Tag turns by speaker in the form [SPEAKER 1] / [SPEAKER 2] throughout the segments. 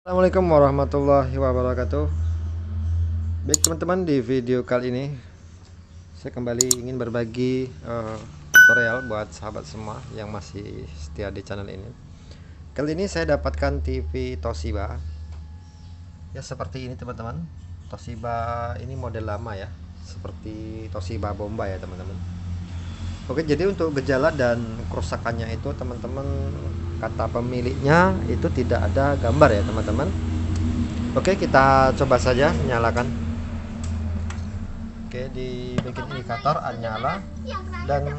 [SPEAKER 1] Assalamualaikum warahmatullahi wabarakatuh. Baik teman-teman, di video kali ini saya kembali ingin berbagi tutorial buat sahabat semua yang masih setia di channel ini. Kali ini saya dapatkan TV Toshiba. Ya seperti ini teman-teman. Toshiba ini model lama ya, seperti Toshiba Bombay ya teman-teman. Oke, jadi untuk gejala dan kerusakannya itu teman-teman, kata pemiliknya itu tidak ada gambar ya teman-teman. Oke, kita coba saja nyalakan. Oke, di bagian indikator nyala, dan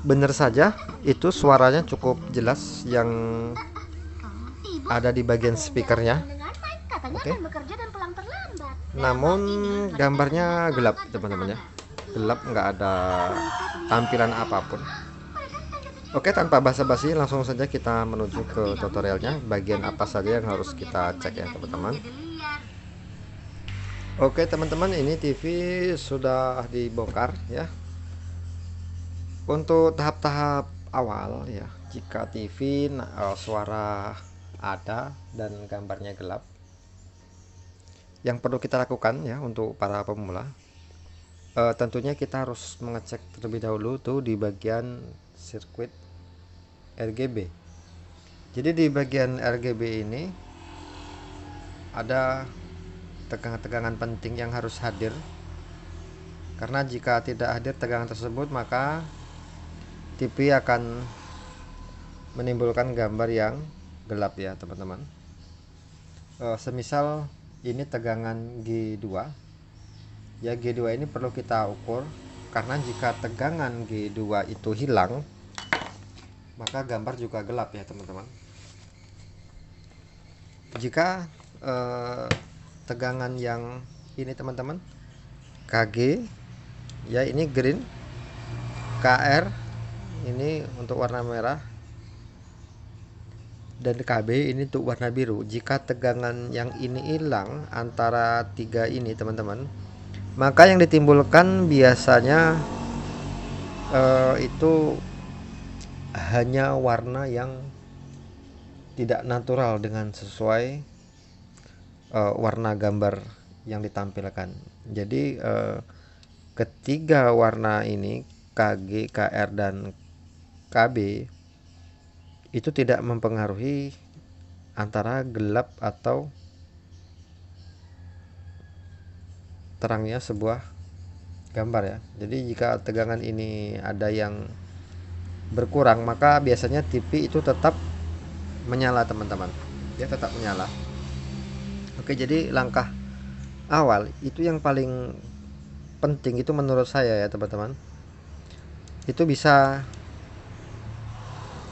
[SPEAKER 1] benar saja itu suaranya cukup jelas yang ada di bagian speakernya. Oke, namun gambarnya gelap teman-teman ya, gelap, nggak ada tampilan apapun. Oke, tanpa basa-basi langsung saja kita menuju ke tutorialnya, bagian apa saja yang harus kita cek ya teman-teman. Oke teman-teman, ini TV sudah dibongkar ya. Untuk tahap-tahap awal ya, jika TV suara ada dan gambarnya gelap, yang perlu kita lakukan ya untuk para pemula, tentunya kita harus mengecek terlebih dahulu tuh di bagian sirkuit RGB. Jadi di bagian RGB ini ada tegangan-tegangan penting yang harus hadir, karena jika tidak hadir tegangan tersebut maka TV akan menimbulkan gambar yang gelap ya teman-teman. Semisal ini tegangan G2 ya, G2 ini perlu kita ukur, karena jika tegangan G2 itu hilang maka gambar juga gelap ya teman-teman. Jika tegangan yang ini teman-teman, KG ya ini green, KR ini untuk warna merah, dan KB ini untuk warna biru. Jika tegangan yang ini hilang antara tiga ini teman-teman, maka yang ditimbulkan biasanya itu hanya warna yang tidak natural dengan sesuai warna gambar yang ditampilkan. Jadi ketiga warna ini, KG, KR dan KB, itu tidak mempengaruhi antara gelap atau terangnya sebuah gambar ya. Jadi jika tegangan ini ada yang berkurang, maka biasanya TV itu tetap menyala teman-teman, dia tetap menyala. Oke, jadi langkah awal itu yang paling penting itu menurut saya ya teman-teman, itu bisa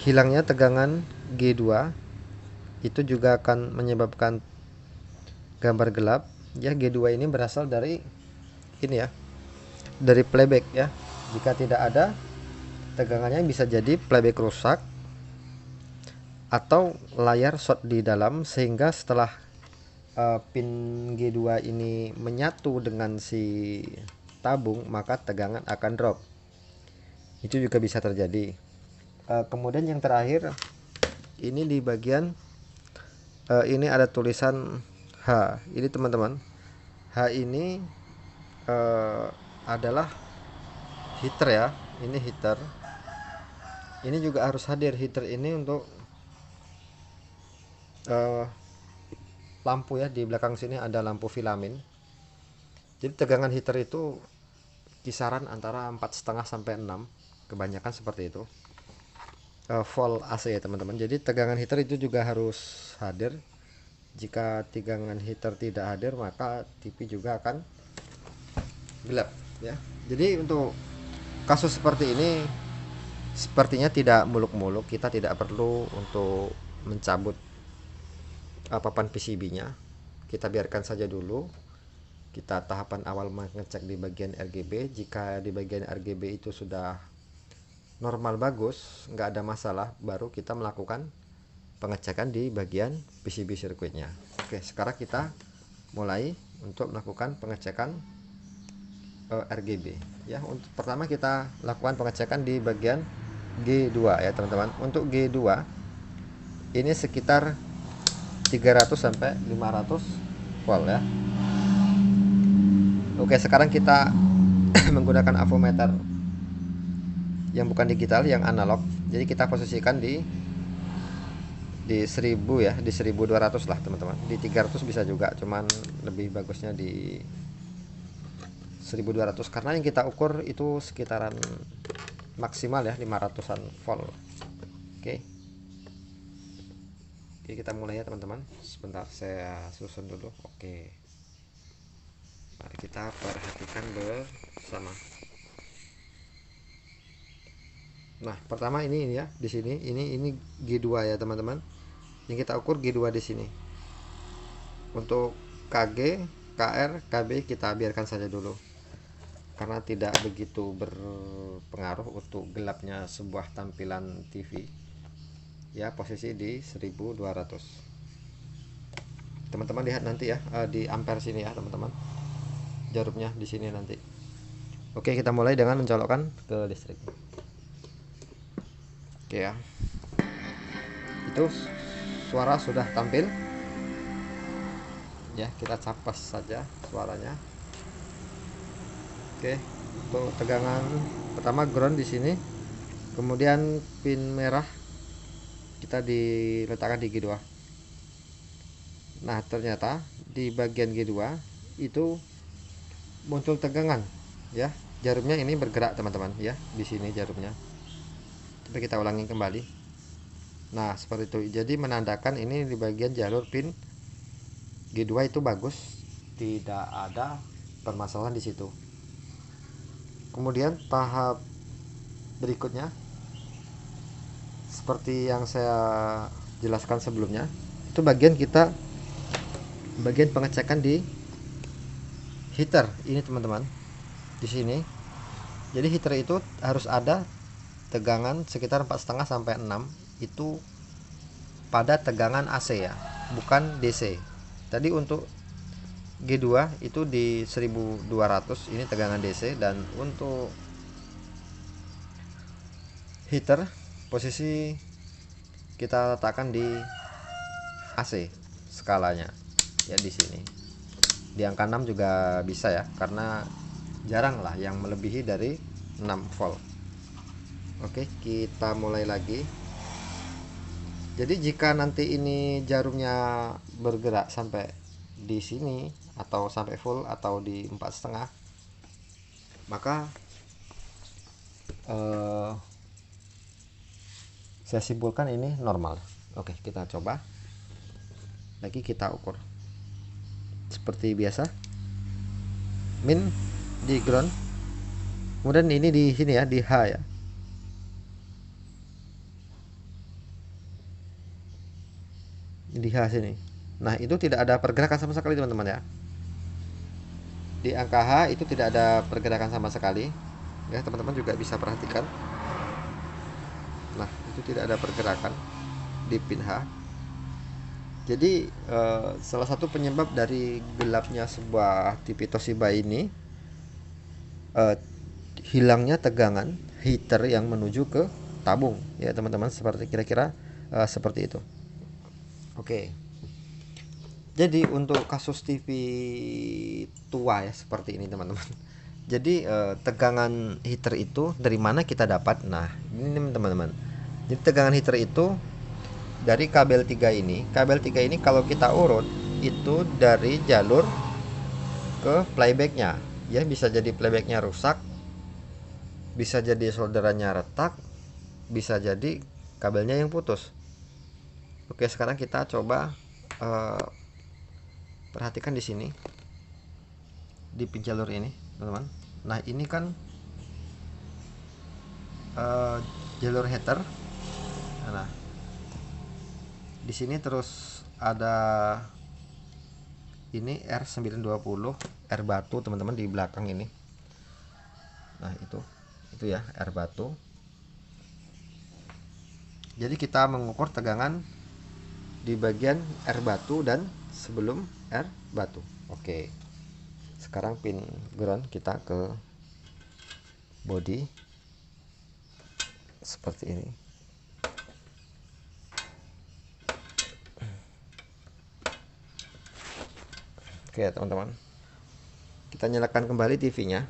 [SPEAKER 1] hilangnya tegangan G2, itu juga akan menyebabkan gambar gelap ya. G2 ini berasal dari ini ya, dari playback ya. Jika tidak ada tegangannya bisa jadi playback rusak atau layar short di dalam, sehingga setelah pin G2 ini menyatu dengan si tabung maka tegangan akan drop. Itu juga bisa terjadi. Kemudian yang terakhir ini di bagian ini ada tulisan H ini teman-teman. H ini adalah heater ya, ini heater. Ini juga harus hadir heater ini untuk lampu ya. Di belakang sini ada lampu filamen. Jadi tegangan heater itu kisaran antara 4,5 sampai 6, kebanyakan seperti itu. Volt AC ya teman-teman. Jadi tegangan heater itu juga harus hadir. Jika tegangan heater tidak hadir maka TV juga akan gelap ya. Jadi untuk kasus seperti ini sepertinya tidak muluk-muluk, kita tidak perlu untuk mencabut papan PCB-nya. Kita biarkan saja dulu. Kita tahapan awal mengecek di bagian RGB. Jika di bagian RGB itu sudah normal bagus, nggak ada masalah, baru kita melakukan pengecekan di bagian PCB sirkuitnya. Oke, sekarang kita mulai untuk melakukan pengecekan RGB ya. Untuk pertama kita lakukan pengecekan di bagian G2 ya teman-teman. Untuk G2 ini sekitar 300 sampai 500 volt ya. Oke, sekarang kita menggunakan avometer yang bukan digital, yang analog. Jadi kita posisikan di 1000 ya, di 1200 lah teman-teman. Di 300 bisa juga, cuman lebih bagusnya di 1200 karena yang kita ukur itu sekitaran maksimal ya 500-an volt. Oke. Oke, kita mulai ya teman-teman. Sebentar saya susun dulu. Oke. Mari kita perhatikan bersama. Nah, pertama ini ya, di sini ini G2 ya teman-teman. Yang kita ukur G2 di sini. Untuk KG, KR, KB kita biarkan saja dulu. Karena tidak begitu berpengaruh untuk gelapnya sebuah tampilan TV. Ya, posisi di 1200. Teman-teman lihat nanti ya, di ampere sini ya teman-teman. Jarumnya di sini nanti. Oke, kita mulai dengan mencolokkan ke listrik. Oke ya, itu suara sudah tampil ya, kita capas saja suaranya. Oke, untuk tegangan pertama ground di sini, kemudian pin merah kita diletakkan di G2. Nah, ternyata di bagian G2 itu muncul tegangan ya, jarumnya ini bergerak teman-teman ya, di sini jarumnya. Tapi kita ulangi kembali. Nah, seperti itu. Jadi menandakan ini di bagian jalur pin G2 itu bagus, tidak ada permasalahan di situ. Kemudian tahap berikutnya seperti yang saya jelaskan sebelumnya, itu bagian pengecekan di heater ini teman-teman. Di sini. Jadi heater itu harus ada tegangan sekitar 4,5 sampai 6 itu pada tegangan AC ya, bukan DC. Tadi untuk G2 itu di 1200, ini tegangan DC, dan untuk heater posisi kita letakkan di AC skalanya ya, di sini. Di angka 6 juga bisa ya, karena jarang lah yang melebihi dari 6 volt. Oke, kita mulai lagi. Jadi jika nanti ini jarumnya bergerak sampai di sini atau sampai full atau di 4,5, maka saya simpulkan ini normal. Oke, kita coba lagi, kita ukur seperti biasa. Min di ground, kemudian ini di sini ya, di H ya. Di H sini. Nah, itu tidak ada pergerakan sama sekali teman-teman ya. Di angka H itu tidak ada pergerakan sama sekali ya, teman-teman juga bisa perhatikan. Nah, itu tidak ada pergerakan di pin H. Jadi salah satu penyebab dari gelapnya sebuah TV Toshiba ini hilangnya tegangan heater yang menuju ke tabung ya teman-teman, seperti kira-kira seperti itu. Oke. Jadi untuk kasus TV tua ya seperti ini teman-teman. Jadi tegangan heater itu dari mana kita dapat? Nah, ini teman-teman. Jadi tegangan heater itu dari kabel 3 ini. Kabel 3 ini kalau kita urut itu dari jalur ke playbacknya. Ya, bisa jadi playbacknya rusak, bisa jadi solderannya retak, bisa jadi kabelnya yang putus. Oke, sekarang kita coba perhatikan di sini di pin jalur ini, teman-teman. Nah, ini kan jalur heater. Nah, di sini terus ada ini R920 R batu teman-teman di belakang ini. Nah, itu ya R batu. Jadi kita mengukur tegangan di bagian R batu dan sebelum R batu. Oke. Sekarang pin ground kita ke body seperti ini. Oke teman-teman, kita nyalakan kembali TV-nya.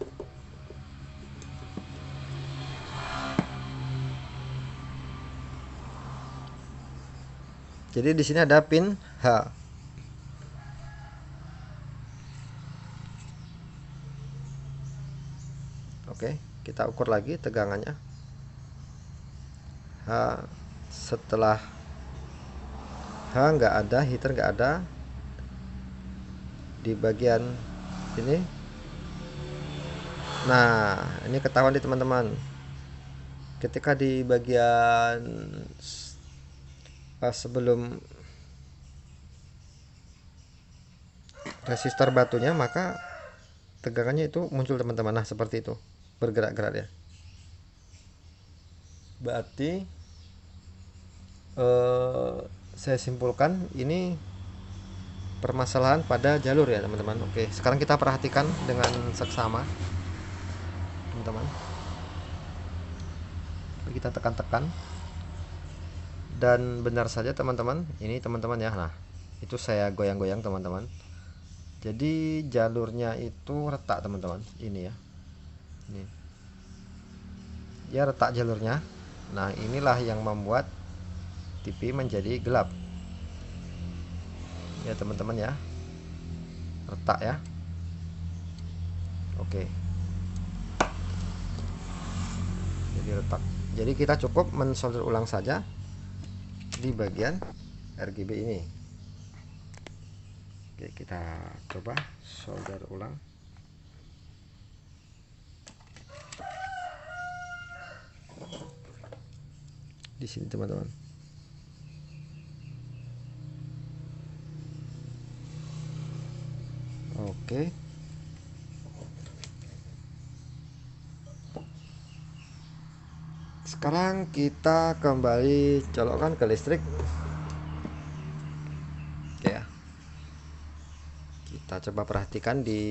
[SPEAKER 1] Jadi di sini ada pin H. Oke, kita ukur lagi tegangannya. H, setelah H nggak ada, heater nggak ada di bagian ini. Nah, ini ketahuan di teman-teman. Ketika di bagian sebelum resistor batunya, maka tegangannya itu muncul teman-teman. Nah, seperti itu, bergerak-gerak ya. Berarti saya simpulkan ini permasalahan pada jalur ya teman-teman. Oke, sekarang kita perhatikan dengan seksama teman-teman. Kita tekan-tekan dan benar saja teman-teman, ini teman-teman ya. Nah, itu saya goyang-goyang teman-teman. Jadi jalurnya itu retak teman-teman, ini ya. Ini ya, retak jalurnya. Nah, inilah yang membuat TV menjadi gelap ya teman-teman ya, retak ya. Oke, jadi retak. Jadi kita cukup mensolder ulang saja di bagian RGB ini. Oke, kita coba solder ulang. Di sini teman-teman. Oke. Sekarang kita kembali colokkan ke listrik. Oke ya. Kita coba perhatikan di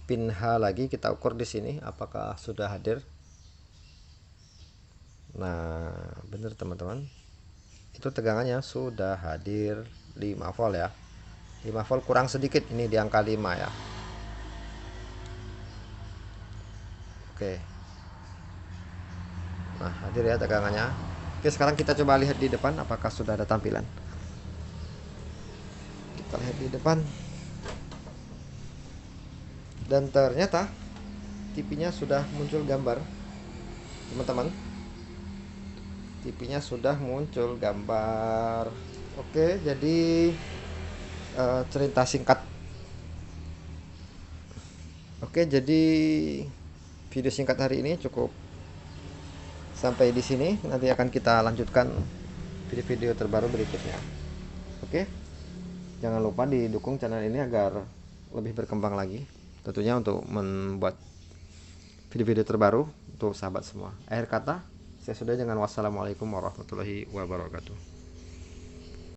[SPEAKER 1] pin H lagi, kita ukur di sini apakah sudah hadir. Nah, benar teman-teman. Itu tegangannya sudah hadir 5 volt ya. 5 volt kurang sedikit, ini di angka 5 ya. Oke. Nah, hadir ya tegangannya. Oke, sekarang kita coba lihat di depan apakah sudah ada tampilan. Kita lihat di depan. Dan ternyata TV-nya sudah muncul gambar. Teman-teman, TV-nya sudah muncul gambar. Oke, jadi cerita singkat. Oke, jadi video singkat hari ini cukup sampai di sini. Nanti akan kita lanjutkan video-video terbaru berikutnya. Oke, jangan lupa didukung channel ini agar lebih berkembang lagi, tentunya untuk membuat video-video terbaru untuk sahabat semua. Akhir kata, saya sudah dengan wassalamualaikum warahmatullahi wabarakatuh.